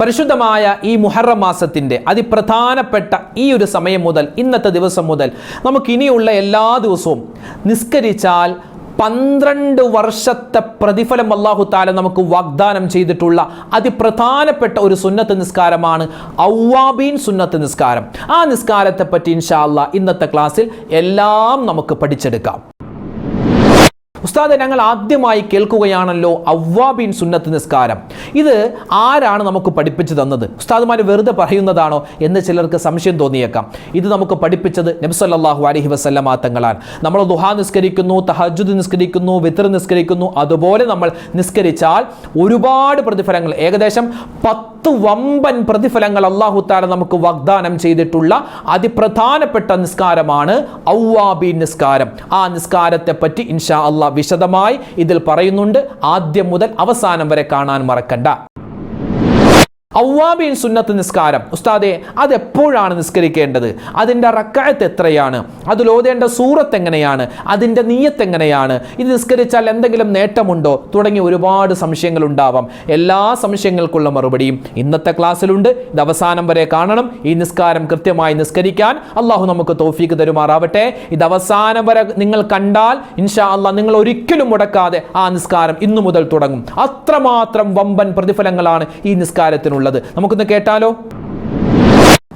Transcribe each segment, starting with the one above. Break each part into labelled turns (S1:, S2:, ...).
S1: പരിശുദ്ധമായ ഈ മുഹറം മാസത്തിൻ്റെ അതിപ്രധാനപ്പെട്ട ഈ ഒരു സമയം മുതൽ, ഇന്നത്തെ ദിവസം മുതൽ നമുക്കിനിയുള്ള എല്ലാ ദിവസവും നിസ്കരിച്ചാൽ 12 വർഷത്തെ പ്രതിഫലം അല്ലാഹു തആല നമുക്ക് വാഗ്ദാനം ചെയ്തിട്ടുള്ള അതിപ്രധാനപ്പെട്ട ഒരു സുന്നത്ത് നിസ്കാരമാണ് അവ്വാബീൻ സുന്നത്ത് നിസ്കാരം. ആ നിസ്കാരത്തെ പറ്റി ഇൻഷാ അല്ലാഹ് ഇന്നത്തെ ക്ലാസ്സിൽ എല്ലാം നമുക്ക് പഠിച്ചെടുക്കാം. ഉസ്താദെ, ഞങ്ങൾ ആദ്യമായി കേൾക്കുകയാണല്ലോ അവ്വാബീൻ സുന്നത്ത് നിസ്കാരം. ഇത് ആരാണ് നമുക്ക് പഠിപ്പിച്ചു തന്നത്? ഉസ്താദുമാർ വെറുതെ പറയുന്നതാണോ എന്ന് ചിലർക്ക് സംശയം തോന്നിയേക്കാം. ഇത് നമുക്ക് പഠിപ്പിച്ചത് നബി സല്ലല്ലാഹു അലൈഹി വസല്ലമ തങ്ങളാണ്. നമ്മൾ ദുഹാ നിസ്കരിക്കുന്നു, തഹജ്ജുദ് നിസ്കരിക്കുന്നു, വിത്ർ നിസ്കരിക്കുന്നു. അതുപോലെ നമ്മൾ നിസ്കരിച്ചാൽ ഒരുപാട് പ്രതിഫലങ്ങൾ, ഏകദേശം 10 വമ്പൻ പ്രതിഫലങ്ങൾ അല്ലാഹു തആല നമുക്ക് വാഗ്ദാനം ചെയ്തിട്ടുള്ള അതിപ്രധാനപ്പെട്ട നിസ്കാരമാണ് അവ്വാബീൻ നിസ്കാരം. ആ നിസ്കാരത്തെ പറ്റി ഇൻഷാ അല്ലാഹ് വിശദമായി ഇതിൽ പറയുന്നുണ്ട്. ആദ്യം മുതൽ അവസാനം വരെ കാണാൻ മറക്കണ്ട. അവ്വാബീൻ സുന്നത്ത് നിസ്കാരം, ഉസ്താദെ, അതെപ്പോഴാണ് നിസ്കരിക്കേണ്ടത്? അതിൻ്റെ റക്അത്ത് എത്രയാണ്? അതിൽ ഓതേണ്ട സൂറത്ത് എങ്ങനെയാണ്? അതിൻ്റെ നിയ്യത്ത് എങ്ങനെയാണ്? ഇത് നിസ്കരിച്ചാൽ എന്തെങ്കിലും നേട്ടമുണ്ടോ? തുടങ്ങി ഒരുപാട് സംശയങ്ങൾ ഉണ്ടാവാം. എല്ലാ സംശയങ്ങൾക്കുള്ള മറുപടിയും ഇന്നത്തെ ക്ലാസ്സിലുണ്ട്. ഇത് അവസാനം വരെ കാണണം. ഈ നിസ്കാരം കൃത്യമായി നിസ്കരിക്കാൻ അള്ളാഹു നമുക്ക് തൗഫീക്ക് തരുമാറാവട്ടെ. ഇത് അവസാനം വരെ നിങ്ങൾ കണ്ടാൽ ഇൻഷാ അല്ലാഹ് നിങ്ങൾ ഒരിക്കലും മുടക്കാതെ ആ നിസ്കാരം ഇന്നു മുതൽ തുടങ്ങും. അത്രമാത്രം വമ്പൻ പ്രതിഫലങ്ങളാണ് ഈ നിസ്കാരത്തിനുള്ളത്. നമുക്കൊന്ന് കേട്ടാലോ.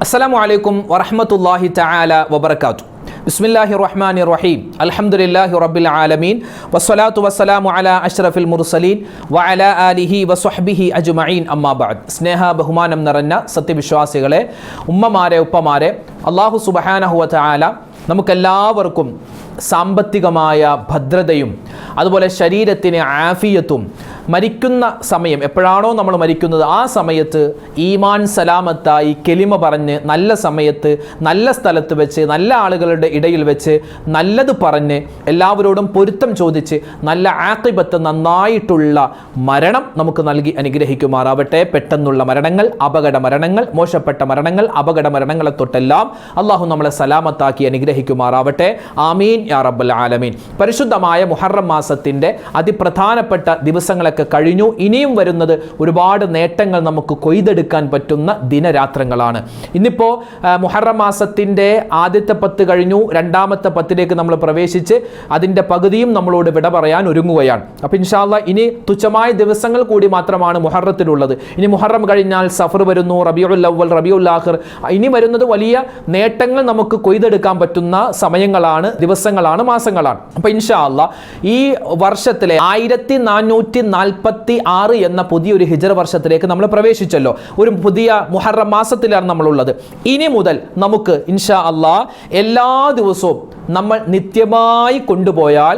S1: അസ്സലാമു അലൈക്കും വറഹ്മത്തുള്ളാഹി തആല വബറകാതുഹു. ബിസ്മില്ലാഹിർ റഹ്മാനിർ റഹീം. അൽഹംദുലില്ലാഹി റബ്ബിൽ ആലമീൻ വസ്സലാത്തു വസ്സലാമു അലാ അഷ്റഫിൽ മുർസലീൻ വഅലാ ആലിഹി വസ്വഹ്ബിഹി അജ്മഈൻ. അമ്മാ ബഅദ്. സ്നേഹ ബഹുമാനം നിറഞ്ഞ സത്യവിശ്വാസികളെ, ഉമ്മമാരെ, ഉപ്പമാരെ, അല്ലാഹു സുബ്ഹാനഹു വ തആല നമുക്കെല്ലാവർക്കും സാമ്പത്തികമായ ഭദ്രതയും അതുപോലെ ശരീരത്തിന് ആഫിയത്തും, മരിക്കുന്ന സമയം എപ്പോഴാണോ നമ്മൾ മരിക്കുന്നത് ആ സമയത്ത് ഈമാൻ സലാമത്തായി കെലിമ പറഞ്ഞ് നല്ല സമയത്ത് നല്ല സ്ഥലത്ത് വെച്ച് നല്ല ആളുകളുടെ ഇടയിൽ വെച്ച് നല്ലത് പറഞ്ഞ് എല്ലാവരോടും പൊരുത്തം ചോദിച്ച് നല്ല ആഖിബത്ത് നന്നായിട്ടുള്ള മരണം നമുക്ക് നൽകി അനുഗ്രഹിക്കുമാറാവട്ടെ. പെട്ടെന്നുള്ള മരണങ്ങൾ, അപകട മരണങ്ങൾ, മോശപ്പെട്ട മരണങ്ങൾ, അപകട മരണങ്ങളെ തൊട്ടെല്ലാം അള്ളാഹു നമ്മളെ സലാമത്താക്കി അനുഗ്രഹിക്കുമാറാവട്ടെ. ആമീൻ യാ റബ്ബൽ ആലമീൻ. പരിശുദ്ധമായ മുഹറം മാസത്തിൻ്റെ അതിപ്രധാനപ്പെട്ട ദിവസങ്ങളൊക്കെ കഴിഞ്ഞു. ഇനിയും വരുന്നത് ഒരുപാട് നേട്ടങ്ങൾ നമുക്ക് കൊയ്തെടുക്കാൻ പറ്റുന്ന ദിനരാത്രങ്ങളാണ്. ഇന്നിപ്പോൾ മുഹറം മാസത്തിൻ്റെ ആദ്യത്തെ 10 കഴിഞ്ഞു. രണ്ടാമത്തെ 10ലേക്ക് നമ്മൾ പ്രവേശിച്ച് അതിൻ്റെ പകുതിയും നമ്മളോട് വിട പറയാൻ ഒരുങ്ങുകയാണ്. അപ്പോൾ ഇൻഷാ അല്ലാഹ് ഇനി തുച്ഛമായ ദിവസങ്ങൾ കൂടി മാത്രമാണ് മുഹറത്തിലുള്ളത്. ഇനി മുഹറം കഴിഞ്ഞാൽ സഫർ വരുന്നു, റബീഉൽ അവ്വൽ, റബീഉൽ ആഖിർ. ഇനി വരുന്നത് വലിയ നേട്ടങ്ങൾ നമുക്ക് കൊയ്തെടുക്കാൻ പറ്റുന്ന സമയങ്ങളാണ്, ദിവസങ്ങളാണ്, മാസങ്ങളാണ്. അപ്പോൾ ഇൻഷാ അല്ലാഹ് ഈ വർഷത്തിലെ 1446 എന്ന പുതിയൊരു ഹിജ്റ വർഷത്തിലേക്ക് നമ്മൾ പ്രവേശിച്ചല്ലോ. ഒരു പുതിയ മുഹറം മാസത്തിലാണ് നമ്മളുള്ളത്. ഇനി മുതൽ നമുക്ക് ഇൻഷാ അല്ലാഹ് എല്ലാ ദിവസവും നമ്മൾ നിത്യമായി കൊണ്ടുപോയാൽ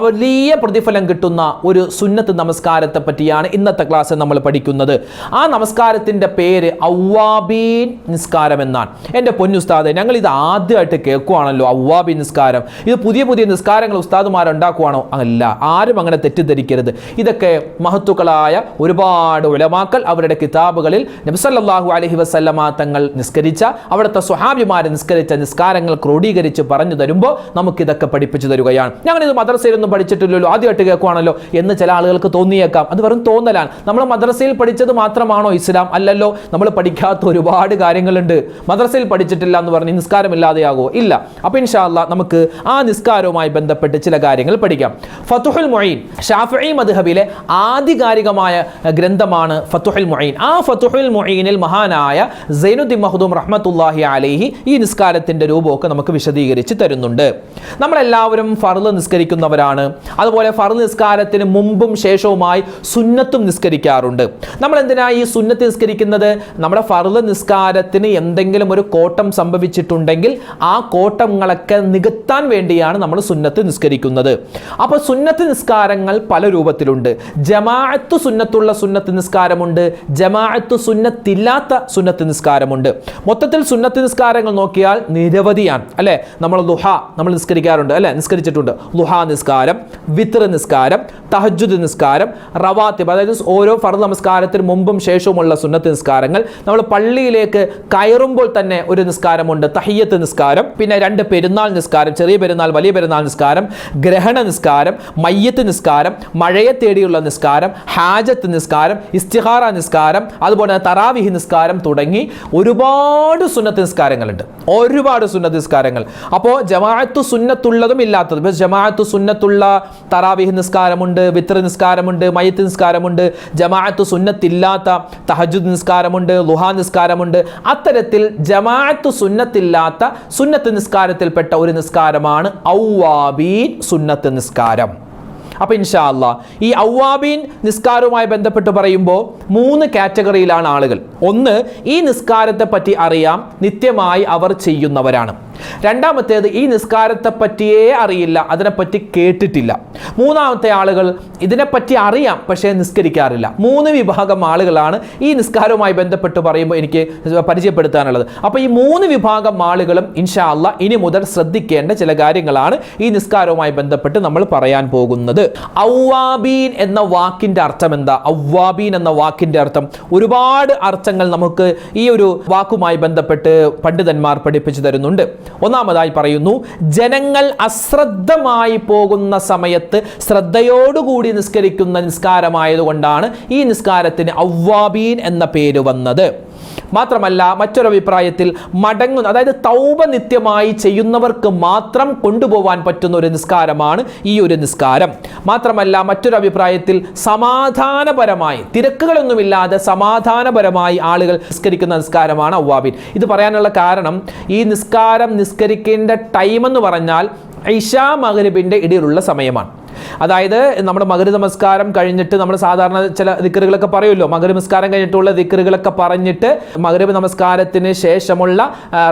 S1: വലിയ പ്രതിഫലം കിട്ടുന്ന ഒരു സുന്നത്ത് നമസ്കാരത്തെ പറ്റിയാണ് ഇന്നത്തെ ക്ലാസ്സിൽ നമ്മൾ പഠിക്കുന്നത്. ആ നമസ്കാരത്തിൻ്റെ പേര് അവ്വാബീൻ നിസ്കാരം എന്നാണ്. എൻ്റെ പൊന്നുസ്താദെ, ഞങ്ങൾ ഇത് ആദ്യമായിട്ട് കേൾക്കുവാണല്ലോ, അവ്വാബീൻ നിസ്കാരം. ഇത് പുതിയ പുതിയ നിസ്കാരങ്ങൾ ഉസ്താദുമാരുണ്ടാക്കുവാണോ? അല്ല, ആരും അങ്ങനെ തെറ്റിദ്ധരിക്കരുത്. ഇതൊക്കെ മഹത്തുക്കളായ ഒരുപാട് ഉലമാക്കൾ അവരുടെ കിതാബുകളിൽ നബി സല്ലല്ലാഹു അലൈഹി വസല്ലമ തങ്ങൾ നിസ്കരിച്ച, അവിടുത്തെ സ്വഹാബിമാർ നിസ്കരിച്ച നിസ്കാരങ്ങൾ ക്രോഡീകരിച്ച് പറഞ്ഞു തരുമ്പോൾ നമുക്കിതൊക്കെ പഠിപ്പിച്ചു തരികയാണ്. ഞങ്ങളിത് മദ്രസയിലൊന്നും പഠിച്ചിട്ടില്ലല്ലോ, ആദ്യമായിട്ട് കേൾക്കുവാണല്ലോ എന്ന് ചില ആളുകൾക്ക് തോന്നിയേക്കാം. അത് വെറും തോന്നലാണ്. നമ്മൾ മദ്രസയിൽ പഠിച്ചത് മാത്രമാണോ ഇസ്ലാം? അല്ലല്ലോ. നമ്മൾ പഠിക്കാത്ത ഒരുപാട് കാര്യങ്ങളുണ്ട്. മദ്രസയിൽ പഠിച്ചിട്ടില്ല എന്ന് പറഞ്ഞ് നിസ്കാരമില്ലാതെയാകോ? ഇല്ല. അപ്പോൾ ഇൻഷാ അല്ലാഹ് നമുക്ക് ആ നിസ്കാരവുമായി ബന്ധപ്പെട്ട് ചില കാര്യങ്ങൾ പഠിക്കാം. ഫതുഹുൽ മുഈൻ, ശാഫിഈ മദ്ഹബിലെ ആധികാരികമായ ഗ്രന്ഥമാണ് ഫതുഹുൽ മുഈൻ. ആ ഫതുഹുൽ മുഈനിൽ മഹാനായ സൈനുദ്ദീൻ മഖ്ദൂം റഹ്മത്തുള്ളാഹി അലൈഹി ഈ നിസ്കാരത്തിന്റെ രൂപമൊക്കെ നമുക്ക് വിശദീകരിച്ച് തരുന്നുണ്ട്. നമ്മളെല്ലാവരും ഫർള് നിസ്കരിക്കുന്നവരാണ്. അതുപോലെ ഫർള് നിസ്കാരത്തിന് മുമ്പും ശേഷവുമായി സുന്നത്തും നിസ്കരിക്കാറുണ്ട്. നമ്മൾ എന്തിനാണ് ഈ സുന്നത്ത് നിസ്കരിക്കുന്നത്? നമ്മുടെ ഫർള് നിസ്കാരത്തിന് എന്തെങ്കിലും ഒരു കോട്ടം സംഭവിച്ചിട്ടുണ്ടെങ്കിൽ ആ കോട്ടങ്ങളൊക്കെ നികത്താൻ വേണ്ടിയാണ് നമ്മൾ സുന്നത്ത് നിസ്കരിക്കുന്നത്. അപ്പോൾ സുന്നത്ത് നിസ്കാരങ്ങൾ പല രൂപത്തിലുണ്ട്. ജമാഅത്ത് സുന്നത്തുള്ള സുന്നത്ത് നിസ്കാരമുണ്ട്, ജമാഅത്ത് സുന്നത്തില്ലാത്ത സുന്നത്ത് നിസ്കാരമുണ്ട്. മൊത്തത്തിൽ സുന്നത്ത് നിസ്കാരങ്ങൾ നോക്കിയാൽ നിരവധിയാണ്, അല്ലേ? നമ്മൾ ദുഹ നമ്മൾ നിസ്കരിക്കാറുണ്ട് അല്ലേ, നിസ്കരിച്ചിട്ടുണ്ട്. ളുഹാ നിസ്കാരം, വിത്ർ നിസ്കാരം, തഹജ്ജുദ് നിസ്കാരം, റവാത്തിബ്, അതായത് ഓരോ ഫർദ് നമസ്കാരത്തിന് മുമ്പും ശേഷവുമുള്ള സുന്നത്ത് നിസ്കാരങ്ങൾ, നമ്മൾ പള്ളിയിലേക്ക് കയറുമ്പോൾ തന്നെ ഒരു നിസ്കാരമുണ്ട് തഹിയ്യത്ത് നിസ്കാരം, പിന്നെ 2 പെരുന്നാൾ നിസ്കാരം, ചെറിയ പെരുന്നാൾ വലിയ പെരുന്നാൾ നിസ്കാരം, ഗ്രഹണ നിസ്കാരം, മയ്യത്ത് നിസ്കാരം, മഴയെ തേടിയുള്ള നിസ്കാരം, ഹാജത്ത് നിസ്കാരം, ഇസ്തിഖാറ നിസ്കാരം, അതുപോലെ തറാവിഹ് നിസ്കാരം തുടങ്ങി ഒരുപാട് സുന്നത്ത് നിസ്കാരങ്ങളുണ്ട്. ഒരുപാട് സുന്നത്ത് നിസ്കാരങ്ങൾ. അപ്പോൾ ജമാഅത്തു സുന്നത്തുള്ളതും ഇല്ലാത്തതും. ഇപ്പോൾ ജമാഅത്തു സുന്നത്തുള്ള തറാവിഹ് നിസ്കാരമുണ്ട്, വിത്ർ നിസ്കാരമുണ്ട്, മയ്യത്ത് നിസ്കാരമുണ്ട്. ജമാഅത്തു സുന്നത്തില്ലാത്ത തഹജ്ജുദ് നിസ്കാരമുണ്ട്, ളുഹാ നിസ്കാരമുണ്ട്. അത്തരത്തിൽ ജമാഅത്തു സുന്നത്തില്ലാത്ത സുന്നത്ത് നിസ്കാരത്തിൽപ്പെട്ട ഒരു നിസ്കാരമാണ് ഔവാബീൻ സുന്നത്ത് നിസ്കാരം. അപ്പോൾ ഇൻഷാ അല്ലാഹ് ഈ ഔവാബീൻ നിസ്കാരവുമായി ബന്ധപ്പെട്ട് പറയുമ്പോൾ 3 കാറ്റഗറിയിലാണ് ആളുകൾ. ഒന്ന്, ഈ നിസ്കാരത്തെ പറ്റി അറിയാം, നിത്യമായി അവർ ചെയ്യുന്നവരാണ്. രണ്ടാമത്തേത്, ഈ നിസ്കാരത്തെ പറ്റിയേ അറിയില്ല, അതിനെപ്പറ്റി കേട്ടിട്ടില്ല. മൂന്നാമത്തെ ആളുകൾ ഇതിനെപ്പറ്റി അറിയാം പക്ഷേ നിസ്കരിക്കാറില്ല. 3 വിഭാഗം ആളുകളാണ് ഈ നിസ്കാരവുമായി ബന്ധപ്പെട്ട് പറയുമ്പോൾ എനിക്ക് പരിചയപ്പെടുത്താനുള്ളത്. അപ്പോൾ ഈ 3 വിഭാഗം ആളുകളും ഇൻഷാ അല്ലാഹ് ഇനി മുതൽ ശ്രദ്ധിക്കേണ്ട ചില കാര്യങ്ങളാണ് ഈ നിസ്കാരവുമായി ബന്ധപ്പെട്ട് നമ്മൾ പറയാൻ പോകുന്നത്. ഔവാബീൻ എന്ന വാക്കിന്റെ അർത്ഥം എന്താ? ഔവാബീൻ എന്ന വാക്കിന്റെ അർത്ഥം ഒരുപാട് അർത്ഥങ്ങൾ നമുക്ക് ഈ ഒരു വാക്കുമായി ബന്ധപ്പെട്ട് പണ്ഡിതന്മാർ പഠിപ്പിച്ചു തരുന്നുണ്ട്. ഒന്നാമതായി പറയുന്നു, ജനങ്ങൾ അശ്രദ്ധമായി പോകുന്ന സമയത്ത് ശ്രദ്ധയോടുകൂടി നിസ്കരിക്കുന്ന നിസ്കാരമായതുകൊണ്ടാണ് ഈ നിസ്കാരത്തിന് ഔവാബീൻ എന്ന പേര് വന്നത്. മാത്രമല്ല മറ്റൊരു അഭിപ്രായത്തിൽ മടങ്ങുന്ന, അതായത് തൗബ നിത്യമായി ചെയ്യുന്നവർക്ക് മാത്രം കൊണ്ടുപോകാൻ പറ്റുന്ന ഒരു നിസ്കാരമാണ് ഈ ഒരു നിസ്കാരം. മാത്രമല്ല മറ്റൊരു അഭിപ്രായത്തിൽ സമാധാനപരമായി, തിരക്കുകളൊന്നുമില്ലാതെ സമാധാനപരമായി ആളുകൾ നിസ്കരിക്കുന്ന നിസ്കാരമാണ് ഔവാബീൻ. ഇത് പറയാനുള്ള കാരണം, ഈ നിസ്കാരം നിസ്കരിക്കേണ്ട ടൈം എന്ന് പറഞ്ഞാൽ ഇശാ മഗ്രിബിന്റെ ഇടയിലുള്ള സമയമാണ്. അതായത് നമ്മുടെ മഗ്രിബ് നമസ്കാരം കഴിഞ്ഞിട്ട് നമ്മൾ സാധാരണ ചില ദിക്റുകളൊക്കെ പറയുമല്ലോ, മഗ്രിബ് നമസ്കാരം കഴിഞ്ഞിട്ടുള്ള ദിക്റുകളൊക്കെ പറഞ്ഞിട്ട് മഗ്രിബ് നമസ്കാരത്തിന് ശേഷമുള്ള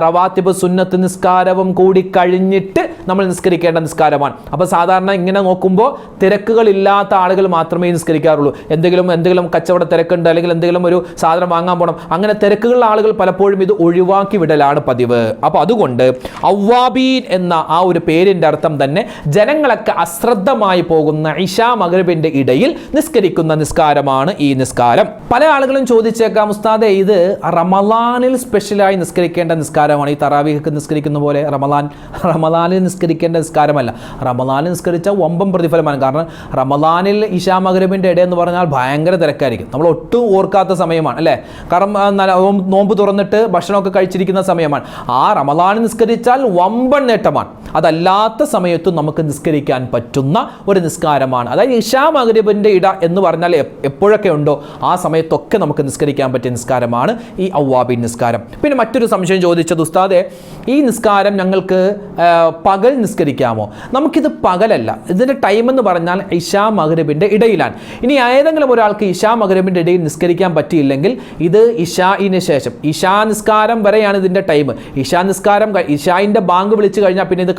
S1: റവാത്തിബ് സുന്നത്ത് നിസ്കാരവും കൂടി കഴിഞ്ഞിട്ട് നമ്മൾ നിസ്കരിക്കേണ്ട നിസ്കാരമാണ്. അപ്പോൾ സാധാരണ ഇങ്ങനെ നോക്കുമ്പോൾ തിരക്കുകളില്ലാത്ത ആളുകൾ മാത്രമേ നിസ്കരിക്കാറുള്ളൂ. എന്തെങ്കിലും കച്ചവട തിരക്കുണ്ട്, അല്ലെങ്കിൽ എന്തെങ്കിലും ഒരു സാധനം വാങ്ങാൻ പോകണം, അങ്ങനെ തിരക്കുകളുള്ള ആളുകൾ പലപ്പോഴും ഇത് ഒഴിവാക്കി വിടലാണ് പതിവ്. അപ്പോൾ അതുകൊണ്ട് ഔവാബീൻ എന്ന ആ ഒരു പേരിൻ്റെ അർത്ഥം തന്നെ ജനങ്ങളൊക്കെ അശ്രദ്ധമായി പോകുന്ന ഇശാ മഗ്രിബിന്റെ ഇടയിൽ നിസ്കരിക്കുന്ന നിസ്കാരമാണ് ഈ നിസ്കാരം. പല ആളുകളും ചോദിച്ചേക്കാം, ഉസ്താദേ ഇത് റമളാനിൽ സ്പെഷ്യലായി നിസ്കരിക്കേണ്ട നിസ്കാരമാണ്, ഈ തറാവീഹ് നിസ്കരിക്കുന്ന പോലെ റമളാനിൽ നിസ്കരിക്കേണ്ട നിസ്കാരമല്ല. റമളാനിൽ നിസ്കരിച്ച വമ്പം പ്രതിഫലമാണ്. കാരണം റമളാനിൽ ഇശാ മഗ്രിബിന്റെ ഇട എന്ന് പറഞ്ഞാൽ ഭയങ്കര തിരക്കായിരിക്കും, നമ്മൾ ഒട്ടും ഓർക്കാത്ത സമയമാണ് അല്ലേ. കാരണം നോമ്പ് തുറന്നിട്ട് ഭക്ഷണമൊക്കെ കഴിച്ചിരിക്കുന്ന സമയമാണ്. ആ റമളാനിൽ നിസ്കരിച്ചാൽ വമ്പൻ നേട്ടമാണ്. അതല്ലാത്ത സമയത്തും നമുക്ക് നിസ്കരിക്കാൻ പറ്റുന്ന ഒരു നിസ്കാരമാണ്. അതായത് ഇശാ മഗ്രിബിന്റെ ഇട എന്ന് പറഞ്ഞാൽ എപ്പോഴൊക്കെ ഉണ്ടോ ആ സമയത്തൊക്കെ നമുക്ക് നിസ്കരിക്കാൻ പറ്റിയ നിസ്കാരമാണ് ഈ ഔവാബീൻ നിസ്കാരം. പിന്നെ മറ്റൊരു സംശയം ചോദിച്ചത്, ഉസ്താദേ ഈ നിസ്കാരം ഞങ്ങൾക്ക് പകൽ നിസ്കരിക്കാമോ? നമുക്കിത് പകലല്ല, ഇതിൻ്റെ ടൈം എന്ന് പറഞ്ഞാൽ ഇശാ മഗ്രിബിന്റെ ഇടയിലാണ്. ഇനി ഏതെങ്കിലും ഒരാൾക്ക് ഇശാ മഗ്രിബിന്റെ ഇടയിൽ നിസ്കരിക്കാൻ പറ്റിയില്ലെങ്കിൽ ഇത് ഇശാഇന് ശേഷം, ഇശാ നിസ്കാരം വരെയാണ് ഇതിൻ്റെ ടൈം. ഇശാ നിസ്കാരം ഇശാഇൻ്റെ ബാങ്ക് വിളിച്ചു കഴിഞ്ഞാൽ പിന്നെ ഇത്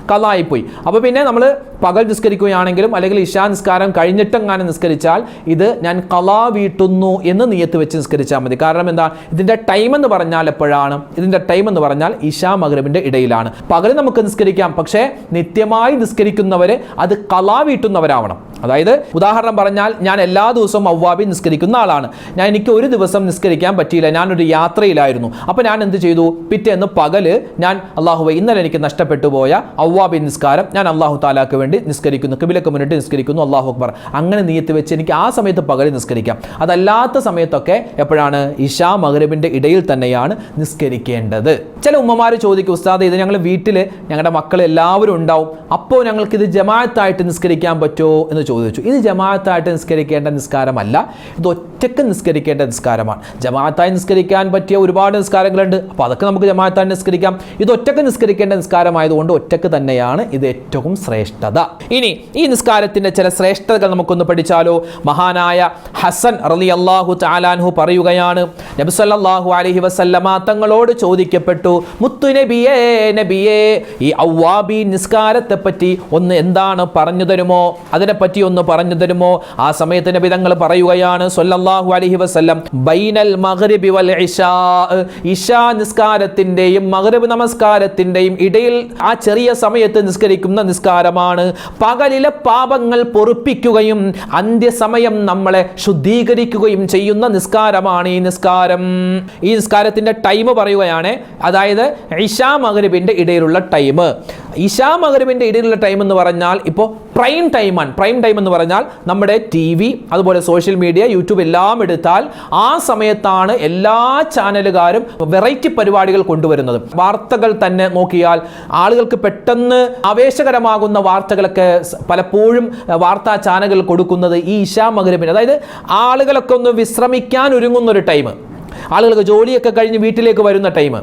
S1: ഖളായി പോയി. അപ്പോൾ പിന്നെ നമ്മൾ പകൽ നിസ്കരിക്കുകയാണെങ്കിലും അല്ലെങ്കിൽ ഇശാ നിസ്കാരം കഴിഞ്ഞിട്ടെങ്ങാനും നിസ്കരിച്ചാൽ ഇത് ഞാൻ ഖളാ വീട്ടുന്നു എന്ന് നിയത്ത് വെച്ച് നിസ്കരിച്ചാൽ മതി. കാരണം എന്താ, ഇതിൻ്റെ ടൈം എന്ന് പറഞ്ഞാൽ എപ്പോഴാണ്? ഇതിൻ്റെ ടൈം എന്ന് പറഞ്ഞാൽ ഇശാ മഗ്രിബിന്റെ ഇടയിലാണ്. പകൽ നമുക്ക് നിസ്കരിക്കാം, പക്ഷേ നിത്യമായി നിസ്കരിക്കുന്നവർ അത് ഖളാ വീട്ടുന്നവരാവണം. അതായത് ഉദാഹരണം പറഞ്ഞാൽ, ഞാൻ എല്ലാ ദിവസവും ഔവാബീൻ നിസ്കരിക്കുന്ന ആളാണ്, എനിക്ക് ഒരു ദിവസം നിസ്കരിക്കാൻ പറ്റിയില്ല, ഞാനൊരു യാത്രയിലായിരുന്നു. അപ്പോൾ ഞാൻ എന്ത് ചെയ്തു, പിറ്റേന്ന് പകല് ഞാൻ അള്ളാഹുവേ ഇന്നലെ എനിക്ക് നഷ്ടപ്പെട്ടു പോയ ഔവാബീൻ നിസ്കാരം ഞാൻ അള്ളാഹു താലാക്ക് വേണ്ടി നിസ്കരിക്കുന്നു, ഖിബിലക്ക് മുന്നിട്ട് നിസ്കരിക്കുന്നു, അള്ളാഹു അക്ബർ, അങ്ങനെ നിയത്ത് വെച്ച് എനിക്ക് ആ സമയത്ത് പകല് നിസ്കരിക്കാം. അതല്ലാത്ത സമയത്തൊക്കെ എപ്പോഴാണ്? ഇശാ മഗ്രിബിന്റെ ഇടയിൽ തന്നെയാണ് നിസ്കരിക്കേണ്ടത്. ചില ഉമ്മമാർ ചോദിക്കും, ഉസ്താദ് ഇത് ഞങ്ങൾ വീട്ടിൽ ഞങ്ങളുടെ മക്കൾ എല്ലാവരും ഉണ്ടാവും, അപ്പോൾ ഞങ്ങൾക്കിത് ജമാഅത്തായിട്ട് നിസ്കരിക്കാൻ പറ്റുമോ എന്ന് ചോദിച്ചു. ഇത് ജമാഅത്തായിട്ട് നിസ്കരിക്കേണ്ട നിസ്കാരമല്ല, ഇത് ഒറ്റക്ക് നിസ്കരിക്കേണ്ട നിസ്കാരമാണ്. ജമാഅത്തായി നിസ്കരിക്കാൻ പറ്റിയ ഒരുപാട് നിസ്കാരങ്ങളുണ്ട്, അപ്പോൾ അതൊക്കെ നമുക്ക് ജമാഅത്തായി നിസ്കരിക്കാം. ഇത് ഒറ്റക്ക് നിസ്കരിക്കേണ്ട നിസ്കാരമായതുകൊണ്ട് ഒറ്റക്ക് തന്നെയാണ് ഇത് ഏറ്റവും ശ്രേഷ്ഠത. ഇനി ഈ നിസ്കാരത്തിന്റെ ചില ശ്രേഷ്ഠതകൾ നമുക്കൊന്ന് പഠിച്ചാലോ. മഹാനായ ഹസൻ റളിയല്ലാഹു തആല അൻഹു പറയുകയാണ്, നബി സല്ലല്ലാഹു അലൈഹി വസല്ലമ തങ്ങളോട് ചോദിക്കപ്പെട്ടു, മുത്തു നബിയേ ഈ അവ്വാബീൻ നിസ്കാരത്തെ പറ്റി ഒന്ന് എന്താണ് പറഞ്ഞു തരുമോ, അതിനെപ്പറ്റി ഒന്ന് പറഞ്ഞു തരുമോ. ആ സമയത്ത് നബി തങ്ങൾ പറയുകയാണ് സല്ലല്ലാഹു അലൈഹി വസല്ലം, ബൈനൽ മഗ്രിബി വൽ ഇശാ നിസ്കാരത്തിന്റെയും മഗ്രിബ് നമസ്കാരത്തിന്റെയും ഇടയിൽ ആ ചെറിയ സമയത്ത് നിസ്കരിക്കുന്ന നിസ്കാരമാണ്. പകലിലെ പാപങ്ങൾ പൊറുപ്പിക്കുകയും അന്ത്യസമയം നമ്മളെ ശുദ്ധീകരിക്കുകയും ചെയ്യുന്ന നിസ്കാരമാണ് ഈ നിസ്കാരം. ഈ നിസ്കാരത്തിന്റെ ടൈം പറയുകയാണ്, അതായത് ഇശാ മഗ്രിബിന്റെ ഇടയിലുള്ള ടൈം. ഇശാ മഗ്രിബിന്റെ ഇടയിലുള്ള ടൈം എന്ന് പറഞ്ഞാൽ ഇപ്പോൾ പ്രൈം ടൈമാണ്. പ്രൈം ടൈം എന്ന് പറഞ്ഞാൽ നമ്മുടെ TV, അതുപോലെ സോഷ്യൽ മീഡിയ, യൂട്യൂബ് എല്ലാം എടുത്താൽ ആ സമയത്താണ് എല്ലാ ചാനലുകാരും വെറൈറ്റി പരിപാടികൾ കൊണ്ടുവരുന്നത്. വാർത്തകൾ തന്നെ നോക്കിയാൽ ആളുകൾക്ക് പെട്ടെന്ന് ആവേശകരമാകുന്ന വാർത്തകളൊക്കെ പലപ്പോഴും വാർത്താ ചാനലുകൾ കൊടുക്കുന്നത് ഈ ഇശാ മഗ്രിബിന്, അതായത് ആളുകളൊക്കെ ഒന്ന് വിശ്രമിക്കാൻ ഒരുങ്ങുന്ന ഒരു ടൈം, ആളുകൾക്ക് ജോലിയൊക്കെ കഴിഞ്ഞ് വീട്ടിലേക്ക് വരുന്ന ടൈം,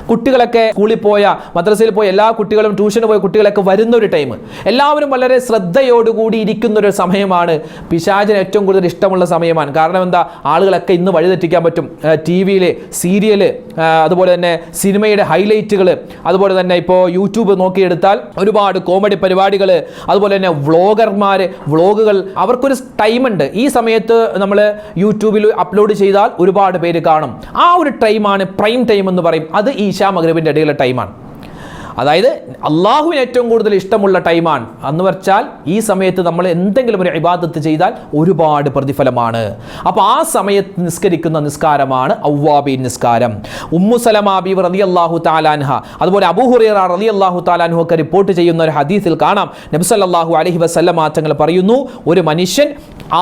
S1: കുട്ടികളൊക്കെ സ്കൂളിൽ പോയ, മദ്രസയിൽ പോയ എല്ലാ കുട്ടികളും, ട്യൂഷന് പോയ കുട്ടികളൊക്കെ വരുന്ന ഒരു ടൈം, എല്ലാവരും വളരെ ശ്രദ്ധയോടുകൂടി ഇരിക്കുന്ന ഒരു സമയമാണ്. പിശാചിന് ഏറ്റവും കൂടുതൽ ഇഷ്ടമുള്ള സമയമാണ്. കാരണം എന്താ, ആളുകളൊക്കെ ഇന്ന് വഴിതെറ്റിക്കാൻ പറ്റും. TV-യിലെ സീരിയല്, അതുപോലെ തന്നെ സിനിമയുടെ ഹൈലൈറ്റുകൾ, അതുപോലെ തന്നെ ഇപ്പോൾ യൂട്യൂബ് നോക്കിയെടുത്താൽ ഒരുപാട് കോമഡി പരിപാടികൾ, അതുപോലെ തന്നെ വ്ളോഗുകൾ, അവർക്കൊരു ടൈമുണ്ട്. ഈ സമയത്ത് നമ്മൾ യൂട്യൂബിൽ അപ്ലോഡ് ചെയ്താൽ ഒരുപാട് പേര് കാണും. ആ ഒരു ടൈമാണ് പ്രൈം ടൈം എന്ന് പറയും. അത് ഈ ഇശാ മഗ്രിബിന്റെ ഇടയിലുള്ള ടൈമാണ്. അതായത് അള്ളാഹുവിന് ഏറ്റവും കൂടുതൽ ഇഷ്ടമുള്ള ടൈമാണ്. എന്ന് വെച്ചാൽ ഈ സമയത്ത് നമ്മൾ എന്തെങ്കിലും ഒരു ഇബാദത്ത് ചെയ്താൽ ഒരുപാട് പ്രതിഫലമാണ്. അപ്പോൾ ആ സമയത്ത് നിസ്കരിക്കുന്ന നിസ്കാരമാണ് അവ്വാബീൻ നിസ്കാരം. ഉമ്മു സലമ ബിവി റളിയല്ലാഹു തആല അൻഹ, അതുപോലെ അബൂ ഹുറൈറ റളിയല്ലാഹു തആല അൻഹു ഒക്കെ റിപ്പോർട്ട് ചെയ്യുന്ന ഒരു ഹദീസിൽ കാണാം, നബി സല്ലല്ലാഹു അലൈഹി വസല്ലമ തങ്ങൾ പറയുന്നു, ഒരു മനുഷ്യൻ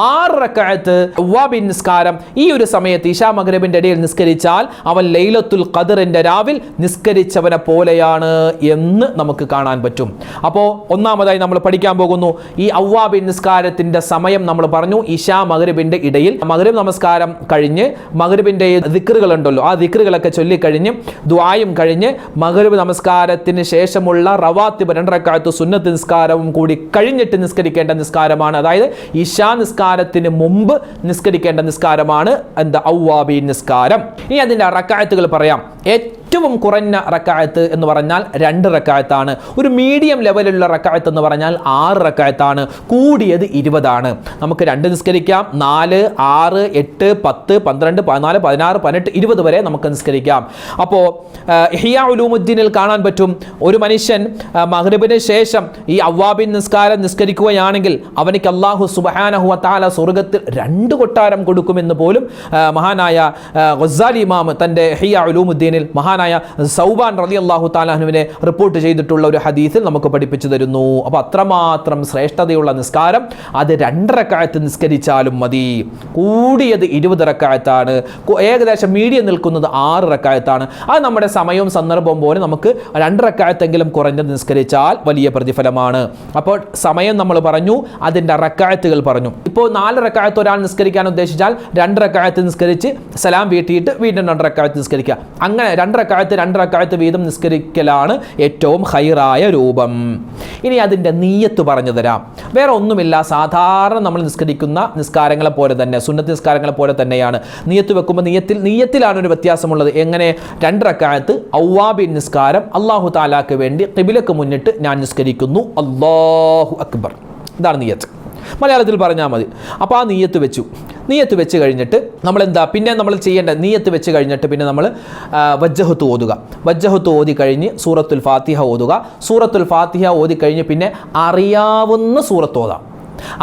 S1: 6 റക്അത്ത് അവ്വാബീൻ നിസ്കാരം ഈ ഒരു സമയത്ത് ഇശാ മഗ്രിബിന്റെ ഇടയിൽ നിസ്കരിച്ചാൽ അവൻ ലൈലത്തുൽ ഖദറിന്റെ രാവിൽ നിസ്കരിച്ചവനെ പോലെയാണ് എന്ന് നമുക്ക് കാണാൻ പറ്റും. അപ്പോൾ ഒന്നാമതായി നമ്മൾ പഠിക്കാൻ പോകുന്നു ഈ അവ്വാബീൻ നിസ്കാരത്തിന്റെ സമയം. നമ്മൾ പറഞ്ഞു ഇശാ മഗ്രിബിന്റെ ഇടയിൽ, മഗ്രിബ് നമസ്കാരം കഴിഞ്ഞ് മഗ്രിബിന്റെ ദിക്റുകൾ ഉണ്ടല്ലോ, ആ ദിക്റുകളൊക്കെ ചൊല്ലിക്കഴിഞ്ഞ് ദുആയും കഴിഞ്ഞ് മഗ്രിബ് നമസ്കാരത്തിന് ശേഷമുള്ള റവാത്തിബ് 2 റക്അത്ത് സുന്നത്ത് നിസ്കാരവും കൂടി കഴിഞ്ഞിട്ട് നിസ്കരിക്കേണ്ട നിസ്കാരമാണ്. അതായത് ഇശാ നിസ്കാരത്തിന് മുമ്പ് നിസ്കരിക്കേണ്ട നിസ്കാരമാണ് എന്താ അവ്വാബീൻ നിസ്കാരം. ഇനി അതിന്റെ റക്അത്തുകൾ പറയാം. ഏറ്റവും കുറഞ്ഞ റക്അത്ത് എന്ന് പറഞ്ഞാൽ 2 റക്അത്താണ്. ഒരു മീഡിയം ലെവലുള്ള റക്അത്ത് എന്ന് പറഞ്ഞാൽ 6 റക്അത്താണ്. കൂടിയത് 20 ആണ്. നമുക്ക് 2 നിസ്കരിക്കാം, 4, 6, 8, 10, 12, 14, 16, 18, 20 വരെ നമുക്ക് നിസ്കരിക്കാം. അപ്പോൾ ഇഹ്യാ ഉലൂമുദ്ദീനിൽ കാണാൻ പറ്റും, ഒരു മനുഷ്യൻ മഗ്രിബിന് ശേഷം ഈ അവ്വാബീൻ നിസ്കാരം നിസ്കരിക്കുകയാണെങ്കിൽ അവനിക്ക് അല്ലാഹു സുബ്ഹാനഹു വ തആല സ്വർഗ്ഗത്തിൽ 2 കൊട്ടാരം കൊടുക്കുമെന്ന് പോലും മഹാനായ ഗസാലി ഇമാം തൻ്റെ ഇഹ്യാ ഉലൂമുദ്ദീനിൽ മഹാനായ സൗബാൻ റളിയല്ലാഹു തആല അൻഹുവിനെ റിപ്പോർട്ട് ചെയ്തിട്ടുള്ള ഒരു ഹദീസിൽ നമുക്ക് പഠിപ്പിച്ചു തരുന്നു. അപ്പോൾ അത്രമാത്രം ശ്രേഷ്ഠതയുള്ള നിസ്കാരം അത് 2 റക്അത്ത് നിസ്കരിച്ചാലും മതി. കൂടിയത് 20 റക്അത്താണ്. ഏകദേശം മീഡിയം നിൽക്കുന്നത് 6 റക്അത്താണ്. അത് നമ്മുടെ സമയവും സന്ദർഭവും പോലെ നമുക്ക് 2 റക്അത്തെങ്കിലും കുറഞ്ഞത് നിസ്കരിച്ചാൽ വലിയ പ്രതിഫലമാണ്. അപ്പോൾ സമയം നമ്മൾ പറഞ്ഞു, അതിൻ്റെ റക്അത്തുകൾ പറഞ്ഞു. ഇപ്പോൾ 4 റക്അത്ത് ഒരാൾ നിസ്കരിക്കാൻ ഉദ്ദേശിച്ചാൽ 2 റക്അത്ത് നിസ്കരിച്ച് സലാം വീട്ടിയിട്ട് വീണ്ടും 2 റക്അത്ത് നിസ്കരിക്കുക. അങ്ങനെ 2 റക്അത്ത് വീതം നിസ്കരിക്കലാണ് ഏറ്റവും ഖൈറായ രൂപം. ഇനി അതിൻ്റെ നിയ്യത്ത് പറഞ്ഞു തരാം. വേറെ ഒന്നുമില്ല, സാധാരണ നമ്മൾ നിസ്കരിക്കുന്ന നിസ്കാരങ്ങളെ പോലെ തന്നെ, സുന്നത്ത് നിസ്കാരങ്ങളെ പോലെ തന്നെയാണ്. നിയ്യത്ത് വെക്കുമ്പോൾ നിയ്യത്തിലാണ് ഒരു വ്യത്യാസമുള്ളത്. എങ്ങനെ? 2 റക്അത്ത് അവ്വാബീൻ നിസ്കാരം, അല്ലാഹു തആലാക്ക് വേണ്ടി ഖിബ്ലക്ക് മുന്നിട്ട് ഞാൻ നിസ്കരിക്കുന്നു, അല്ലാഹു അക്ബർ. ഇതാണ് നിയ്യത്ത്. മലയാളത്തിൽ പറഞ്ഞാൽ മതി. അപ്പോൾ ആ നിയ്യത്ത് വെച്ച് കഴിഞ്ഞിട്ട് നമ്മൾ എന്താ പിന്നെ നമ്മൾ ചെയ്യേണ്ടത്? നിയ്യത്ത് വെച്ച് കഴിഞ്ഞിട്ട് പിന്നെ നമ്മൾ വജ്ജഹത്ത് ഓതുക. വജ്ജഹത്ത് ഓതി കഴിഞ്ഞ് സൂറത്തുൽ ഫാത്തിഹ ഓതുക. സൂറത്തുൽ ഫാത്തിഹ ഓതി കഴിഞ്ഞ് പിന്നെ അറിയാവുന്ന സൂറത്ത് ഓതാം.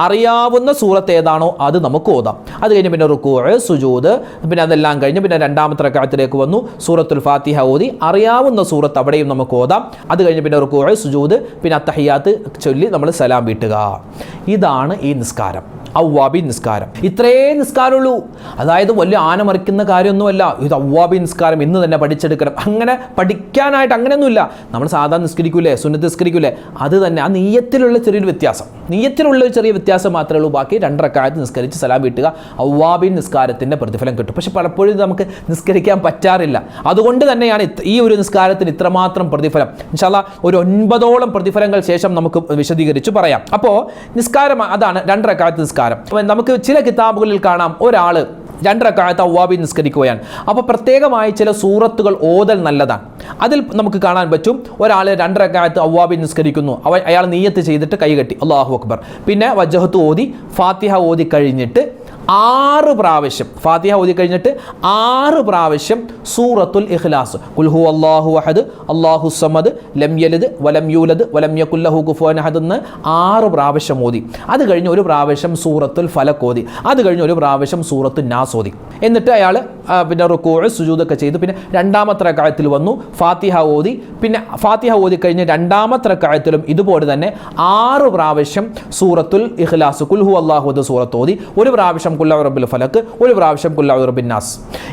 S1: അറിയാവുന്ന സൂറത്ത് ഏതാണോ അത് നമുക്ക് ഓതാം. അത് കഴിഞ്ഞ് പിന്നെ റുക്കൂഅ്, സുജൂദ്, പിന്നെ അതെല്ലാം കഴിഞ്ഞ് പിന്നെ 2ാമത്തെ റക്അത്തിലേക്ക് വന്നു, സൂറത്തുൽ ഫാത്തിഹ ഓതി അറിയാവുന്ന സൂറത്ത് അവിടെയും നമുക്ക് ഓതാം. അത് കഴിഞ്ഞ് പിന്നെ റുക്കൂഅ്, സുജൂദ്, പിന്നെ അത്തഹിയാത്ത് ചൊല്ലി നമ്മൾ സലാം വീട്ടുക. ഇതാണ് ഈ നിസ്കാരം. അവ്വാബീൻ നിസ്കാരം. ഇത്രേ നിസ്കാരമുള്ളൂ. അതായത് വലിയ ആന മറിക്കുന്ന കാര്യമൊന്നുമല്ല. ഇത് അവ്വാബീൻ നിസ്കാരം ഇന്ന് തന്നെ പഠിച്ചെടുക്കണം. അങ്ങനെ പഠിക്കാനായിട്ട് അങ്ങനെയൊന്നുമില്ല. നമ്മൾ സാധാരണ നിസ്കരിക്കൂലേ, സുന്നത്ത് നിസ്കരിക്കൂലേ, അത് തന്നെ. ആ നീയത്തിലുള്ള ചെറിയൊരു വ്യത്യാസം, നീയത്തിലുള്ള ഒരു ചെറിയ വ്യത്യാസം മാത്രമേ ഉള്ളൂ. ബാക്കി 2 റക്അത്ത് നിസ്കരിച്ച് സലാം വീട്ടുക, അവ്വാബീൻ നിസ്കാരത്തിൻ്റെ പ്രതിഫലം കിട്ടും. പക്ഷെ പലപ്പോഴും നമുക്ക് നിസ്കരിക്കാൻ പറ്റാറില്ല. അതുകൊണ്ട് തന്നെയാണ് ഈ ഒരു നിസ്കാരത്തിന് ഇത്രമാത്രം പ്രതിഫലം. ഇൻഷാ അല്ലാഹ് ഒരു 9ഓളം പ്രതിഫലങ്ങൾ ശേഷം നമുക്ക് വിശദീകരിച്ച് പറയാം. അപ്പോൾ നിസ്കാരം അതാണ് 2 റക്അത്ത് നിസ്കാരം. നമുക്ക് ചില കിതാബുകളിൽ കാണാം ഒരാൾ 2 റക്അത്ത് അവ്വാബീൻ നിസ്കരിക്കുകയാണ്. അപ്പോൾ പ്രത്യേകമായി ചില സൂറത്തുകൾ ഓതൽ നല്ലതാണ്. അതിൽ നമുക്ക് കാണാൻ പറ്റും ഒരാൾ 2 റക്അത്ത് അവ്വാബീൻ നിസ്കരിക്കുന്നു. അയാൾ നിയ്യത്ത് ചെയ്തിട്ട് കൈകെട്ടി അല്ലാഹു അക്ബർ, പിന്നെ വജ്ഹത്ത് ഓതി ഫാത്തിഹ ഓതി കഴിഞ്ഞിട്ട് 6 പ്രാവശ്യം ഫാത്തിഹ ഓതി കഴിഞ്ഞിട്ട് 6 പ്രാവശ്യം സൂറത്തുൽ ഇഖ്ലാസ്, ഖുൽ ഹു അല്ലാഹു അഹദ് അല്ലാഹു സമദ് ലം യലിദ് വലം യൂലദ് വലം യകുൽ ലഹു കുഫുവൻ അഹദ് എന്ന് 6 പ്രാവശ്യം ഓതി. അത് കഴിഞ്ഞ് 1 പ്രാവശ്യം സൂറത്തുൽ ഫലഖ് ഓതി. അത് കഴിഞ്ഞ് 1 പ്രാവശ്യം സൂറത്തുൽ നാസ് ഓതി. എന്നിട്ട് അയാൾ പിന്നെ റുകൂഅ് സുജൂദൊക്കെ ചെയ്തു. പിന്നെ 2ാമത്തെ റക്അത്തിൽ വന്നു ഫാത്തിഹ ഓതി. പിന്നെ ഫാത്തിഹ ഓതി കഴിഞ്ഞ് 2ാമത്തെ റക്അത്തിലും ഇതുപോലെ തന്നെ 6 പ്രാവശ്യം സൂറത്തുൽ ഇഖ്ലാസ്, ഖുൽ ഹു അല്ലാഹു അഹദ് സൂറത്ത് ഓതി. 1 പ്രാവശ്യം ഖുൽ അഊദു ബിറബ്ബിൽ ഫലഖ്, 1 പ്രാവശ്യം ഖുൽ അഊദു ബിറബ്ബിൻ നാസ്.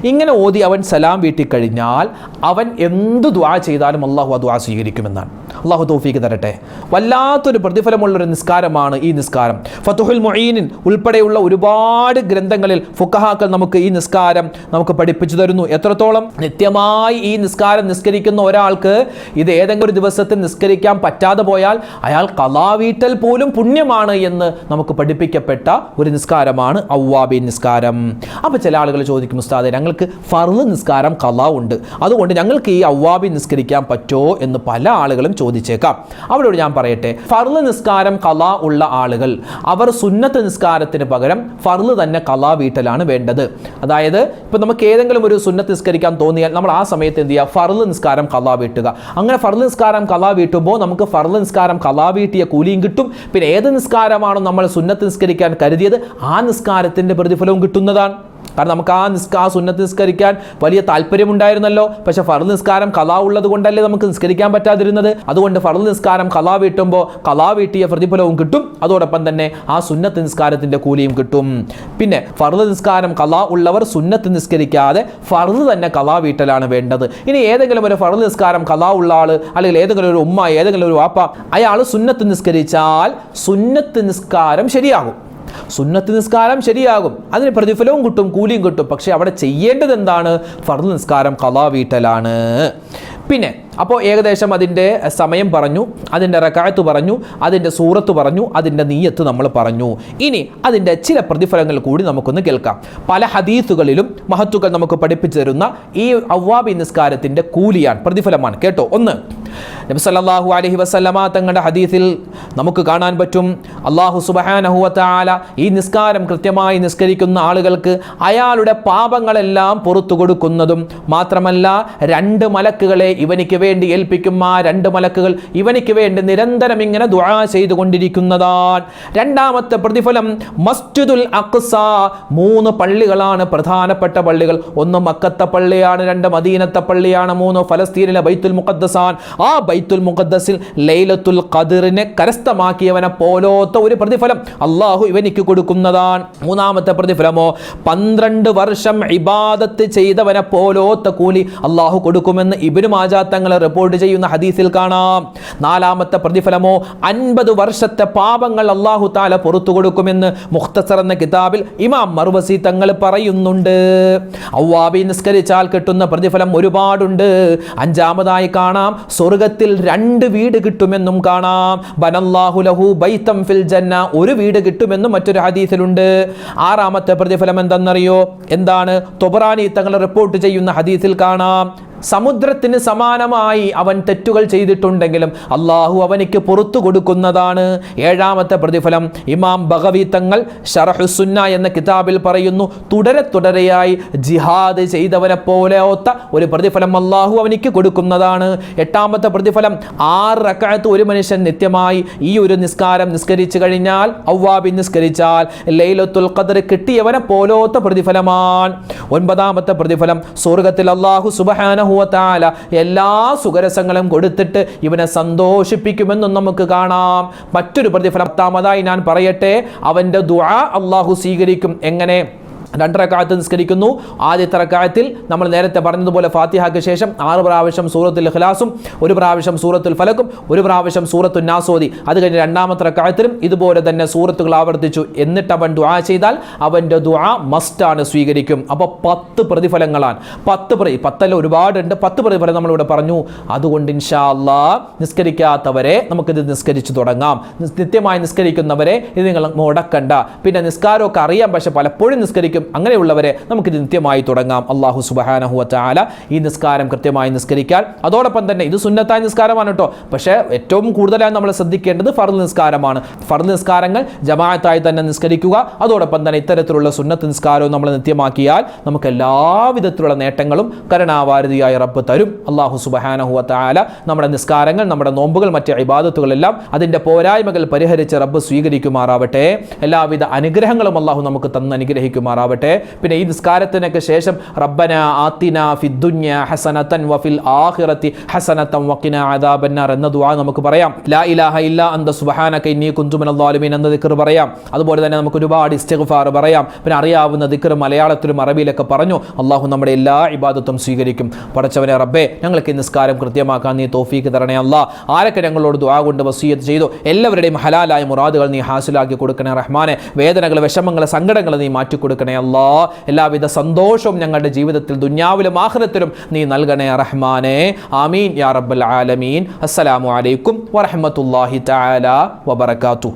S1: ഇങ്ങനെ ഓതി അവൻ സലാം വീട്ടി കഴിഞ്ഞാൽ അവൻ എന്ത് ദുആ ചെയ്താലും അല്ലാഹു ആ ദുആ സ്വീകരിക്കുമെന്നാണ്. അല്ലാഹു തൗഫീഖ് തരട്ടെ. വല്ലാത്തൊരു പ്രതിഫലമുള്ളൊരു നിസ്കാരമാണ് ഈ നിസ്കാരം. ഫതുഹുൽ മുഈനിൻ ഉൾപ്പെടെയുള്ള ഒരുപാട് ഗ്രന്ഥങ്ങളിൽ ഫുഖഹാക്കൾ നമുക്ക് ഈ നിസ്കാരം നമുക്ക് പഠിപ്പിച്ചു തരുന്നു. എത്രത്തോളം നിത്യമായി ഈ നിസ്കാരം നിസ്കരിക്കുന്ന ഒരാൾക്ക് ഇത് ഏതെങ്കിലും ഒരു ദിവസത്തിൽ നിസ്കരിക്കാൻ പറ്റാതെ പോയാൽ അയാൾ ഖളാ വീട്ടൽ പോലും പുണ്യമാണ് എന്ന് നമുക്ക് പഠിപ്പിക്കപ്പെട്ട ഒരു നിസ്കാരമാണ് അവ്വാബീൻ നിസ്കാരം. അപ്പോൾ ചില ആളുകൾ ചോദിക്കും, ഉസ്താദേ ഞങ്ങൾക്ക് ഫർള് നിസ്കാരം ഖളാ ഉണ്ട്, അതുകൊണ്ട് ഞങ്ങൾക്ക് ഈ അവ്വാബീൻ നിസ്കരിക്കാൻ പറ്റുമോ എന്ന് പല ആളുകളും ചോദിച്ചേക്കാം. അവരോട് ഞാൻ പറയട്ടെ, ഫർള് നിസ്കാരം ഖളാ ഉള്ള ആളുകൾ അവർ സുന്നത്ത് നിസ്കാരത്തിന് പകരം ഫർള് തന്നെ ഖളാ വീട്ടലാണ് വേണ്ടത്. അതായത് ഇപ്പോൾ നമുക്ക് ഏതെങ്കിലും ഒരു സുന്നത്ത് നിസ്കരിക്കാൻ തോന്നിയാൽ നമ്മൾ ആ സമയത്ത് എന്ത് ചെയ്യുക, ഫർള് നിസ്കാരം ഖളാ വീട്ടുക. അങ്ങനെ ഫർള് നിസ്കാരം ഖളാ വീട്ടുമ്പോൾ നമുക്ക് ഫർള് നിസ്കാരം ഖളാ വീട്ടിയ കൂലിയും കിട്ടും. പിന്നെ ഏത് നിസ്കാരമാണോ നമ്മൾ സുന്നത്ത് നിസ്കരിക്കാൻ കരുതിയത് ആ നിസ്കാരത്തിൻ്റെ പ്രതിഫലവും കിട്ടുന്നതാണ്. കാരണം നമുക്ക് ആ സുന്നത്ത് നിസ്കരിക്കാൻ വലിയ താല്പര്യമുണ്ടായിരുന്നല്ലോ, പക്ഷേ ഫർള് നിസ്കാരം ഖളാ ഉള്ളത് കൊണ്ടല്ലേ നമുക്ക് നിസ്കരിക്കാൻ പറ്റാതിരുന്നത്. അതുകൊണ്ട് ഫർള് നിസ്കാരം ഖളാ വീട്ടുമ്പോൾ ഖളാ വീട്ടിയ പ്രതിഫലവും കിട്ടും, അതോടൊപ്പം തന്നെ ആ സുന്നത്ത് നിസ്കാരത്തിൻ്റെ കൂലിയും കിട്ടും. പിന്നെ ഫർള് നിസ്കാരം ഖളാ ഉള്ളവർ സുന്നത്ത് നിസ്കരിക്കാതെ ഫർള് തന്നെ ഖളാ വീട്ടലാണ് വേണ്ടത്. ഇനി ഏതെങ്കിലും ഒരു ഫർള് നിസ്കാരം ഖളാ ഉള്ള ആൾ, അല്ലെങ്കിൽ ഏതെങ്കിലും ഒരു ഉമ്മ, ഏതെങ്കിലും ഒരു വാപ്പ അയാൾ സുന്നത്ത് നിസ്കരിച്ചാൽ സുന്നത്ത് നിസ്കാരം ശരിയാകും. സുന്നത്ത് നിസ്കാരം ശരിയാകും, അതിന് പ്രതിഫലവും കിട്ടും, കൂലിയും കിട്ടും. പക്ഷേ അവിടെ ചെയ്യേണ്ടത് എന്താണ്? ഫർള് നിസ്കാരം ഖളാ വീട്ടലാണ്. പിന്നെ അപ്പോൾ ഏകദേശം അതിൻ്റെ സമയം പറഞ്ഞു, അതിൻ്റെ റക്അത്ത് പറഞ്ഞു, അതിൻ്റെ സൂറത്ത് പറഞ്ഞു, അതിൻ്റെ നിയ്യത്ത് നമ്മൾ പറഞ്ഞു. ഇനി അതിൻ്റെ ചില പ്രതിഫലങ്ങൾ കൂടി നമുക്കൊന്ന് കേൾക്കാം. പല ഹദീസുകളിലും മഹത്തുക്കൾ നമുക്ക് പഠിപ്പിച്ചു തരുന്ന ഈ അവ്വാബീൻ നിസ്കാരത്തിൻ്റെ കൂലിയാണ്, പ്രതിഫലമാണ്. കേട്ടോ. 1, നബി സല്ലല്ലാഹു അലൈഹി വസല്ലമ തങ്ങളുടെ ഹദീസിൽ നമുക്ക് കാണാൻ പറ്റും, അല്ലാഹു സുബ്ഹാനഹു വ തആല ഈ നിസ്കാരം കൃത്യമായി നിസ്കരിക്കുന്ന ആളുകൾക്ക് അയാളുടെ പാപങ്ങളെല്ലാം പുറത്തു കൊടുക്കുന്നതും മാത്രമല്ല 2 മലക്കുകളെ ഇവനിക്ക് വേണ്ടി ഏൽപ്പിക്കും. ആ 2 മലക്കുകൾ ഇവനിക്ക് വേണ്ടി നിരന്തരം ഇങ്ങനെ ദുആ ചെയ്തുകൊണ്ടിരിക്കുന്നതാണ്. 2ാമത്തെ പ്രതിഫലം മസ്ജിദുൽ അഖ്സ. 3 പള്ളികളാണ് പ്രധാനപ്പെട്ട പള്ളികൾ. 1 മക്കത്തെ പള്ളിയാണ്, 2 മദീനത്തെ പള്ളിയാണ്, 3 ഫലസ്തീനിലെ ബൈത്തുൽ മുഖദ്ദസാൻ. ആ ബൈത്തുൽ മുഖദ്ദസിൽ ലൈലത്തുൽ ഖദ്റിനെ കരസ്ഥമാക്കിയവനെ പോലോത്ത ഒരു പ്രതിഫലം അല്ലാഹു ഇവനിക്ക് കൊടുക്കുന്നതാണ്. 3ാമത്തെ പ്രതിഫലമോ 12 വർഷം ഇബാദത്ത് ചെയ്തവനെ പോലോത്ത കൂലി അല്ലാഹു കൊടുക്കുമെന്ന് ഇബ്നു മാജാ തങ്ങൾ റിപ്പോർട്ട് ചെയ്യുന്ന ഹദീസിൽ കാണാം. 4ാമത്തെ പ്രതിഫലമോ 50 വർഷത്തെ പാപങ്ങൾ അല്ലാഹു തആല പുറത്തു കൊടുക്കുമെന്ന് മുഖ്തസർ എന്ന കിതാബിൽ ഇമാം മർവസി തങ്ങൾ പറയുന്നുണ്ട്. അവ്വാബീൻ നിസ്കരിച്ചാൽ കിട്ടുന്ന പ്രതിഫലം ഒരുപാടുണ്ട്. 5ാമതായി കാണാം സ്വർഗ്ഗത്തിൽ 2 വീട് കിട്ടുമെന്നും കാണാം. ബനല്ലാഹു ലഹു ബൈതം ഫിൽ ജന്ന, ഒരു വീട് കിട്ടുമെന്നും മറ്റൊരു ഹദീസിലുണ്ട്. 6ാമത്തെ പ്രതിഫലം എന്തെന്നറിയോ? എന്താണ്? തൊബറാനി തങ്ങൾ റിപ്പോർട്ട് ചെയ്യുന്ന ഹദീസിൽ കാണാം, സമുദ്രത്തിന് സമാനമായി അവൻ തെറ്റുകൾ ചെയ്തിട്ടുണ്ടെങ്കിലും അള്ളാഹു അവനിക്ക് പുറത്തു കൊടുക്കുന്നതാണ്. 7ാമത്തെ പ്രതിഫലം ഇമാം ബഗവി തങ്ങൾ ശറഹുസുന്ന എന്ന കിതാബിൽ പറയുന്നു, തുടരെയായി ജിഹാദ് ചെയ്തവനെ പോലെയോത്ത ഒരു പ്രതിഫലം അള്ളാഹു അവനിക്ക് കൊടുക്കുന്നതാണ്. 8ാമത്തെ പ്രതിഫലം 6 റക്അത്ത് ഒരു മനുഷ്യൻ നിത്യമായി ഈ ഒരു നിസ്കാരം നിസ്കരിച്ചു കഴിഞ്ഞാൽ, അവ്വാബീൻ നിസ്കരിച്ചാൽ ലൈലത്തുൽ ഖദ്ർ കിട്ടിയവനെ പോലോത്ത പ്രതിഫലമാണ്. 9ാമത്തെ പ്രതിഫലം സ്വർഗ്ഗത്തിൽ അള്ളാഹു സുബ്ഹാനഹു സുബ്ഹാനഹു വ തആല എല്ലാ സുഖരസങ്ങളും കൊടുത്തിട്ട് ഇവനെ സന്തോഷിപ്പിക്കുമെന്നും നമുക്ക് കാണാം. മറ്റൊരു പ്രതിഫലം പത്താമതായി ഞാൻ പറയട്ടെ, അവൻ്റെ ദുആ അല്ലാഹു സ്വീകരിക്കും. എങ്ങനെ? 2 റക്അത്ത് നിസ്കരിക്കുന്നു. ആദ്യത്തെ റക്അത്തിൽ നമ്മൾ നേരത്തെ പറഞ്ഞതുപോലെ ഫാത്തിഹയ്ക്ക് ശേഷം 6 പ്രാവശ്യം സൂറത്തുൽ ഇഖ്ലാസും 1 പ്രാവശ്യം സൂറത്തുൽ ഫലക്കും 1 പ്രാവശ്യം സൂറത്തുൻ നാസ് ഓതി. അത് കഴിഞ്ഞ് രണ്ടാമത്തെ റക്അത്തിലും ഇതുപോലെ തന്നെ സൂറത്തുകൾ ആവർത്തിച്ചു. എന്നിട്ട് അവൻ ദുആ ചെയ്താൽ അവൻ്റെ ദുആ മസ്റ്റാണ്, സ്വീകരിക്കും. അപ്പോൾ 10 പ്രതിഫലങ്ങളാണ്. 10 ഒരുപാടുണ്ട്. 10 പ്രതിഫലം നമ്മളിവിടെ പറഞ്ഞു. അതുകൊണ്ട് ഇൻഷാ അല്ലാഹ് നിസ്കരിക്കാത്തവരെ നമുക്കിത് നിസ്കരിച്ചു തുടങ്ങാം. നിത്യമായി നിസ്കരിക്കുന്നവരെ ഇത് നിങ്ങൾ മുടക്കണ്ട. പിന്നെ നിസ്കാരമൊക്കെ അറിയാം, പക്ഷെ പലപ്പോഴും നിസ്കരിക്കും. അങ്ങനെയുള്ളവരെ നമുക്കിത് നിത്യമായി തുടങ്ങാം. അല്ലാഹു സുബ്ഹാനഹു വ തആല ഈ നിസ്കാരം കൃത്യമായി നിസ്കരിക്കാൻ, അതോടൊപ്പം തന്നെ ഇത് സുന്നത്തായ നിസ്കാരമാണ് കേട്ടോ, പക്ഷേ ഏറ്റവും കൂടുതലായി നമ്മൾ ശ്രദ്ധിക്കേണ്ടത് ഫർദ് നിസ്കാരമാണ്. ഫർദ് നിസ്കാരങ്ങൾ ജമാഅത്തായി തന്നെ നിസ്കരിക്കുക. അതോടൊപ്പം തന്നെ ഇത്തരത്തിലുള്ള സുന്നത്ത് നിസ്കാരവും നമ്മൾ നിത്യമാക്കിയാൽ നമുക്ക് എല്ലാവിധത്തിലുള്ള നേട്ടങ്ങളും കരുണാവാരിധിയായ റബ്ബ് തരും. അല്ലാഹു സുബ്ഹാനഹു വ തആല നമ്മുടെ നിസ്കാരങ്ങൾ, നമ്മുടെ നോമ്പുകൾ, മറ്റ് ഇബാദത്തുകളെല്ലാം അതിൻ്റെ പോരായ്മകൾ പരിഹരിച്ച് റബ്ബ് സ്വീകരിക്കുമാറാവട്ടെ. എല്ലാവിധ അനുഗ്രഹങ്ങളും അല്ലാഹു നമുക്ക് തന്ന് അനുഗ്രഹിക്കുമാറാവട്ടെ. പിന്നെ ഈ നിസ്കാരത്തിനൊക്കെ ശേഷം റബ്ബനാ ആതിനാ ഫിദ്ദുനിയ ഹസനതൻ വഫിൽ ആഖിറതി ഹസനതൻ വഖിനാ അദാബന്നാർ എന്ന ദുആ നമുക്ക് പറയാം. ലാ ഇലാഹ ഇല്ലാ അൻത സുബ്ഹാനക ഇന്നി കുൻതു മിനൽ ളാലിമീൻ എന്ന ദിക്ർ പറയാം. അതുപോലെ തന്നെ നമുക്ക് ഒരുപാട് ഇസ്തിഗ്ഫാർ പറയാം. പിന്നെ അറിയാവുന്ന ദിക്ർ മലയാളത്തിലും അറബിയിലൊക്കെ പറഞ്ഞു. അല്ലാഹു നമ്മുടെ എല്ലാ ഇബാദത്തും സ്വീകരിക്കും. പടച്ചവനെ റബ്ബേ, ഞങ്ങൾക്ക് ഈ നിസ്കാരം കൃത്യമാക്കാൻ നീ തൗഫീക്ക് തരണേ അല്ലാഹ്. ആരൊക്കെ ഞങ്ങളോട് ദുആ കൊണ്ട് വസിയത്ത് ചെയ്തു എല്ലാവരുടെയും ഹലാലായ മുറാദുകൾ നീ ഹാസിലാക്കി കൊടുക്കണേ റഹ്മാനെ. വേദനകൾ, വിഷമങ്ങൾ, സങ്കടങ്ങൾ നീ മാറ്റി കൊടുക്കണേ അല്ലാ. എല്ലാവിധ സന്തോഷവും ഞങ്ങളുടെ ജീവിതത്തിൽ ദുനിയാവിലും ആഖിറത്തിലും നീ നൽകണേ റഹ്മാനെ. ആമീൻ യാ റബ്ബൽ ആലമീൻ. അസ്സലാമു അലൈക്കും വറഹ്മത്തുള്ളാഹി തആല വബറകാതുഹു.